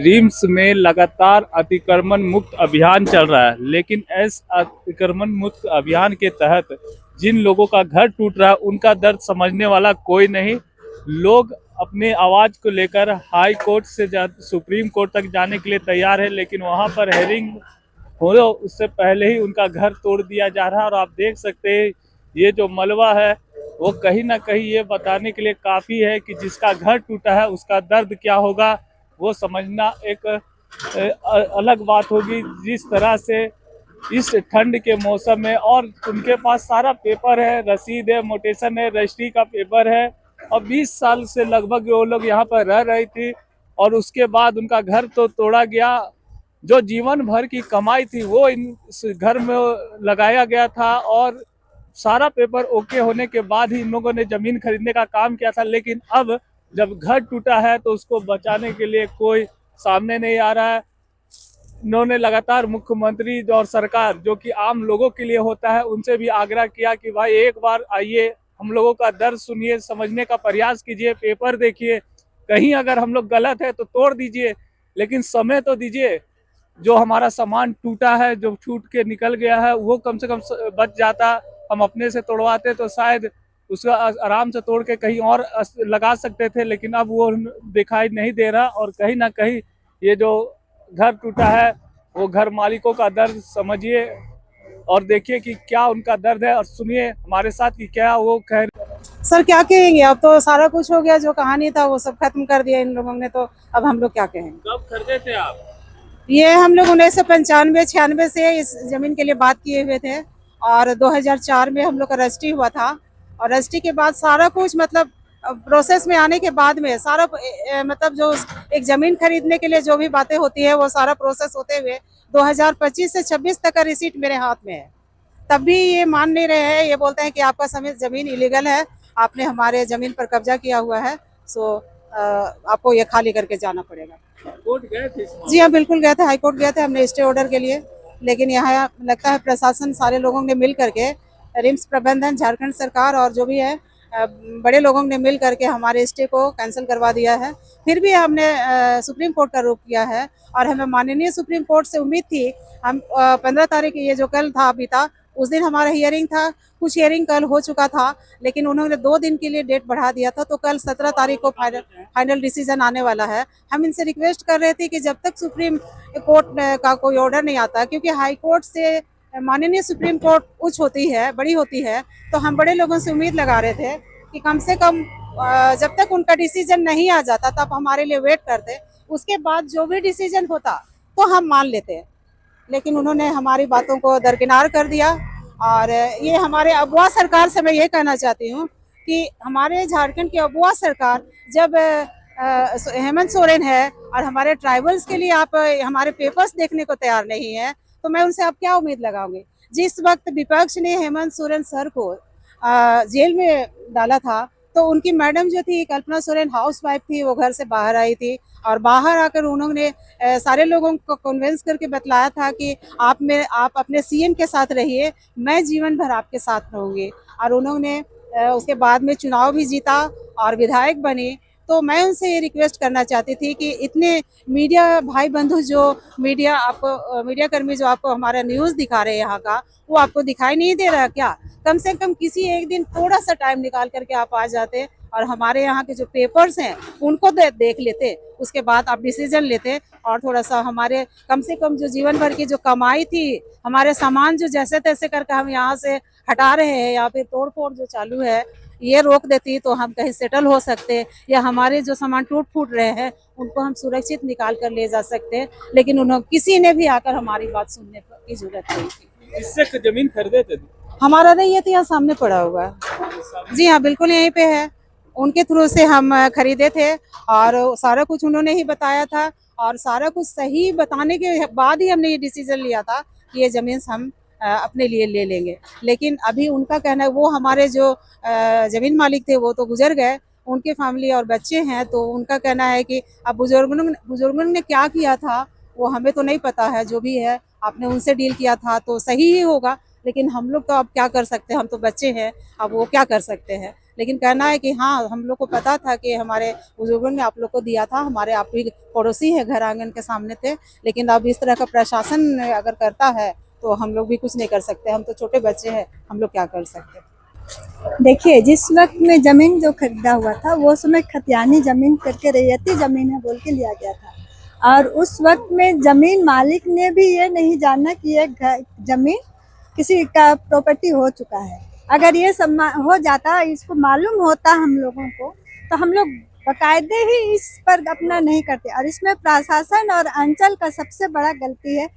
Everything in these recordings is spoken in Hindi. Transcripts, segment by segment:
रिम्स में लगातार अतिक्रमण मुक्त अभियान चल रहा है, लेकिन इस अतिक्रमण मुक्त अभियान के तहत जिन लोगों का घर टूट रहा है उनका दर्द समझने वाला कोई नहीं। लोग अपने आवाज को लेकर हाई कोर्ट से सुप्रीम कोर्ट तक जाने के लिए तैयार है, लेकिन वहां पर हेयरिंग हो उससे पहले ही उनका घर तोड़ दिया जा रहा है। और आप देख सकते हैं ये जो मलबा है वो कहीं ना कहीं ये बताने के लिए काफ़ी है कि जिसका घर टूटा है उसका दर्द क्या होगा, वो समझना एक अलग बात होगी। जिस तरह से इस ठंड के मौसम में, और उनके पास सारा पेपर है, रसीद है, मोटेशन है, रजिस्ट्री का पेपर है, और 20 साल से लगभग वो लोग यहाँ पर रह रही थी और उसके बाद उनका घर तो तोड़ा गया। जो जीवन भर की कमाई थी वो इस घर में लगाया गया था और सारा पेपर ओके होने के बाद ही इन लोगों ने जमीन खरीदने का काम किया था। लेकिन अब जब घर टूटा है तो उसको बचाने के लिए कोई सामने नहीं आ रहा है। इन्होंने लगातार मुख्यमंत्री और सरकार जो कि आम लोगों के लिए होता है उनसे भी आग्रह किया कि भाई एक बार आइए, हम लोगों का दर्द सुनिए, समझने का प्रयास कीजिए, पेपर देखिए, कहीं अगर हम लोग गलत है तो तोड़ दीजिए, लेकिन समय तो दीजिए। जो हमारा सामान टूटा है, जो छूट के निकल गया है, वो कम से कम बच जाता। हम अपने से तोड़वाते तो शायद उसका आराम से तोड़ के कहीं और लगा सकते थे, लेकिन अब वो दिखाई नहीं दे रहा। और कहीं ना कहीं ये जो घर टूटा है वो घर मालिकों का दर्द समझिए और देखिए कि क्या उनका दर्द है, और सुनिए हमारे साथ कि क्या वो कह। सर क्या कहेंगे, अब तो सारा कुछ हो गया, जो कहानी था वो सब खत्म कर दिया इन लोगों ने, तो अब हम लोग क्या कहेंगे। कब खरीदे थे आप? ये हम लोग 1995-96 से इस जमीन के लिए बात किए हुए थे और 2004 में हम लोग का रजिस्ट्री हुआ था। और रजिस्ट्री के बाद सारा कुछ मतलब प्रोसेस में आने के बाद में सारा मतलब जो एक जमीन खरीदने के लिए जो भी बातें होती है वो सारा प्रोसेस होते हुए 2025 से 26 तक का रिसीट मेरे हाथ में है। तब भी ये मान नहीं रहे हैं, ये बोलते हैं कि आपका जमीन इलीगल है, आपने हमारे जमीन पर कब्जा किया हुआ है, सो आपको ये खाली करके जाना पड़ेगा। कोर्ट गए थे? जी हाँ, बिल्कुल गए थे, हाई कोर्ट गए थे हमने स्टे ऑर्डर के लिए। लेकिन यहाँ लगता है प्रशासन सारे लोगों ने मिल करके, रिम्स प्रबंधन, झारखंड सरकार और जो भी है बड़े लोगों ने मिल करके हमारे स्टे को कैंसिल करवा दिया है। फिर भी हमने सुप्रीम कोर्ट का रुख किया है और हमें माननीय सुप्रीम कोर्ट से उम्मीद थी। हम 15 तारीख, ये जो कल था बीता, उस दिन हमारा हियरिंग था। कुछ हियरिंग कल हो चुका था, लेकिन उन्होंने 2 दिन के लिए डेट बढ़ा दिया था, तो कल 17 तारीख को फाइनल डिसीजन आने वाला है। हम इनसे रिक्वेस्ट कर रहे थे कि जब तक सुप्रीम कोर्ट का कोई ऑर्डर नहीं आता, क्योंकि हाई कोर्ट से माननीय सुप्रीम कोर्ट उच्च होती है, बड़ी होती है, तो हम बड़े लोगों से उम्मीद लगा रहे थे कि कम से कम जब तक उनका डिसीजन नहीं आ जाता तब हमारे लिए वेट करते, उसके बाद जो भी डिसीजन होता तो हम मान लेते। लेकिन उन्होंने हमारी बातों को दरकिनार कर दिया। और ये हमारे अगुआ सरकार से मैं ये कहना चाहती हूँ कि हमारे झारखंड की अगुआ सरकार जब हेमंत सोरेन है और हमारे ट्राइबल्स के लिए आप हमारे पेपर्स देखने को तैयार नहीं है, तो मैं उनसे आप क्या उम्मीद लगाऊंगी। जिस वक्त विपक्ष ने हेमंत सोरेन सर को जेल में डाला था, तो उनकी मैडम जो थी कल्पना सोरेन, हाउसवाइफ थी, वो घर से बाहर आई थी और बाहर आकर उन्होंने सारे लोगों को कन्विंस करके बतलाया था कि आप अपने सीएम के साथ रहिए, मैं जीवन भर आपके साथ रहूंगी। और उन्होंने उसके बाद में चुनाव भी जीता और विधायक बने। तो मैं उनसे ये रिक्वेस्ट करना चाहती थी कि इतने मीडिया भाई बंधु, जो मीडिया कर्मी जो आपको हमारा न्यूज़ दिखा रहे हैं यहाँ का, वो आपको दिखाई नहीं दे रहा क्या? कम से कम किसी एक दिन थोड़ा सा टाइम निकाल करके आप आ जाते और हमारे यहाँ के जो पेपर्स हैं उनको देख लेते, उसके बाद आप डिसीजन लेते। और थोड़ा सा हमारे कम से कम जो जीवन भर की जो कमाई थी, हमारे सामान जो जैसे तैसे करके हम यहाँ से हटा रहे हैं या फिर तोड़ फोड़ जो चालू है, ये रोक देती तो हम कहीं सेटल हो सकते, या हमारे जो सामान टूट फूट रहे हैं उनको हम सुरक्षित निकाल कर ले जा सकते। लेकिन उन्होंने किसी ने भी आकर हमारी बात सुनने की जरूरत नहीं थी। इससे जमीन खरीदे थे? हमारा नहीं, ये तो यहाँ सामने पड़ा हुआ है। जी हाँ, बिल्कुल यहीं पे है, उनके थ्रू से हम खरीदे थे और सारा कुछ उन्होंने ही बताया था। और सारा कुछ सही बताने के बाद ही हमने ये डिसीजन लिया था कि ये जमीन हम अपने लिए ले लेंगे। लेकिन अभी उनका कहना है, वो हमारे जो जमीन मालिक थे वो तो गुजर गए, उनके फैमिली और बच्चे हैं, तो उनका कहना है कि अब बुजुर्गों ने क्या किया था वो हमें तो नहीं पता है। जो भी है आपने उनसे डील किया था तो सही ही होगा, लेकिन हम लोग तो अब क्या कर सकते हैं, हम तो बच्चे हैं, अब वो क्या कर सकते हैं। लेकिन कहना है कि हाँ, हम लोग को पता था कि हमारे बुजुर्गों ने आप लोग को दिया था, हमारे आप ही पड़ोसी है, घर आंगन के सामने थे। लेकिन अब इस तरह का प्रशासन अगर करता है तो हम लोग भी कुछ नहीं कर सकते, हम तो छोटे बच्चे हैं, हम लोग क्या कर सकते। देखिए, जिस वक्त में ज़मीन जो खरीदा हुआ था वो समय खतियानी ज़मीन करके रैयती ज़मीन है बोल के लिया गया था। और उस वक्त में ज़मीन मालिक ने भी ये नहीं जाना कि ये ज़मीन किसी का प्रॉपर्टी हो चुका है। अगर ये सब हो जाता, इसको मालूम होता हम लोगों को, तो हम लोग बाकायदे ही इस पर अपना नहीं करते। और इसमें प्रशासन और अंचल का सबसे बड़ा गलती है।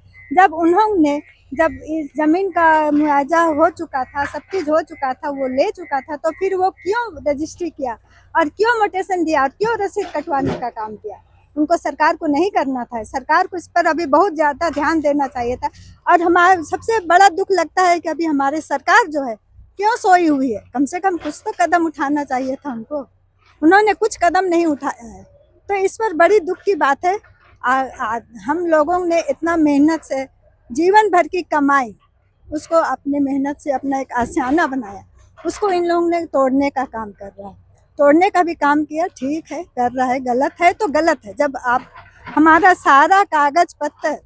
जब इस ज़मीन का मुआवजा हो चुका था, सब चीज़ हो चुका था, वो ले चुका था, तो फिर वो क्यों रजिस्ट्री किया और क्यों मोटेशन दिया और क्यों रसीद कटवाने का काम किया? उनको सरकार को नहीं करना था। सरकार को इस पर अभी बहुत ज़्यादा ध्यान देना चाहिए था। और हमारा सबसे बड़ा दुख लगता है कि अभी हमारी सरकार जो है क्यों सोई हुई है। कम से कम कुछ तो कदम उठाना चाहिए था उनको, उन्होंने कुछ कदम नहीं उठाया है। तो इस पर बड़ी दुख की बात है। हम लोगों ने इतना मेहनत से जीवन भर की कमाई, उसको अपने मेहनत से अपना एक आशियाना बनाया, उसको इन लोगों ने तोड़ने का काम कर रहा है। तोड़ने का भी काम किया, ठीक है, कर रहा है, गलत है तो गलत है। जब आप हमारा सारा कागज पत्तर,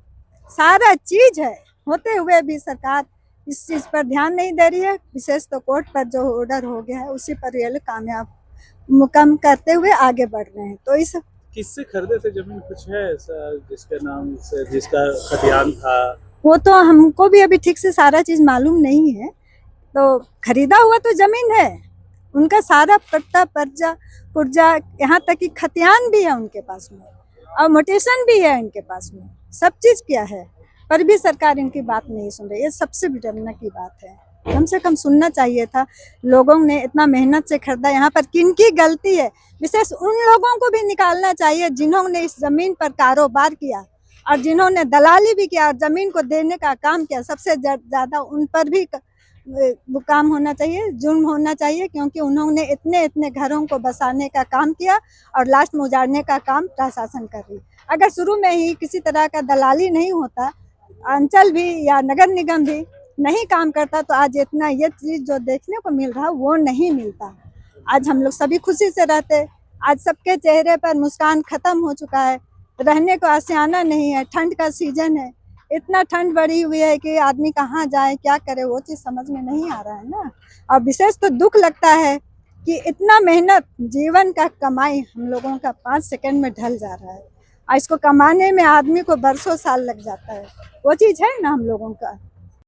सारा चीज है होते हुए भी सरकार इस चीज पर ध्यान नहीं दे रही है। विशेष तो कोर्ट पर जो ऑर्डर हो गया है उसी पर ये लोग कामयाब मुकम करते हुए आगे बढ़ रहे हैं। तो इस किससे खरीदे थे जमीन, कुछ है ऐसा जिसके नाम से, जिसका खतियान था? वो तो हमको भी अभी ठीक से सारा चीज मालूम नहीं है। तो खरीदा हुआ तो जमीन है, उनका सारा पट्टा पुर्जा यहाँ तक कि खतियान भी है उनके पास में, और मोटेशन भी है इनके पास में, सब चीज किया है, पर भी सरकार इनकी बात नहीं सुन रही। ये सबसे डरने की बात है। कम से कम सुनना चाहिए था। लोगों ने इतना मेहनत से खरीदा, यहाँ पर किनकी गलती है? विशेष उन लोगों को भी निकालना चाहिए जिन्होंने इस जमीन पर कारोबार किया और जिन्होंने दलाली भी किया और जमीन को देने का काम किया। सबसे ज्यादा उन पर भी वो काम होना चाहिए, जुर्म होना चाहिए, क्योंकि उन्होंने इतने इतने घरों को बसाने का काम किया और लास्ट में उजाड़ने का काम प्रशासन कर रही। अगर शुरू में ही किसी तरह का दलाली नहीं होता, अंचल भी या नगर निगम भी नहीं काम करता, तो आज इतना ये चीज जो देखने को मिल रहा वो नहीं मिलता। आज हम लोग सभी खुशी से रहते। आज सबके चेहरे पर मुस्कान खत्म हो चुका है, रहने को आशियाना नहीं है। ठंड का सीजन है, इतना ठंड बढ़ी हुई है कि आदमी कहाँ जाए, क्या करे, वो चीज़ समझ में नहीं आ रहा है ना। और विशेष तो दुख लगता है कि इतना मेहनत, जीवन का कमाई हम लोगों का 5 सेकंड में ढल जा रहा है, और इसको कमाने में आदमी को बरसों साल लग जाता है। वो चीज़ है ना हम लोगों का।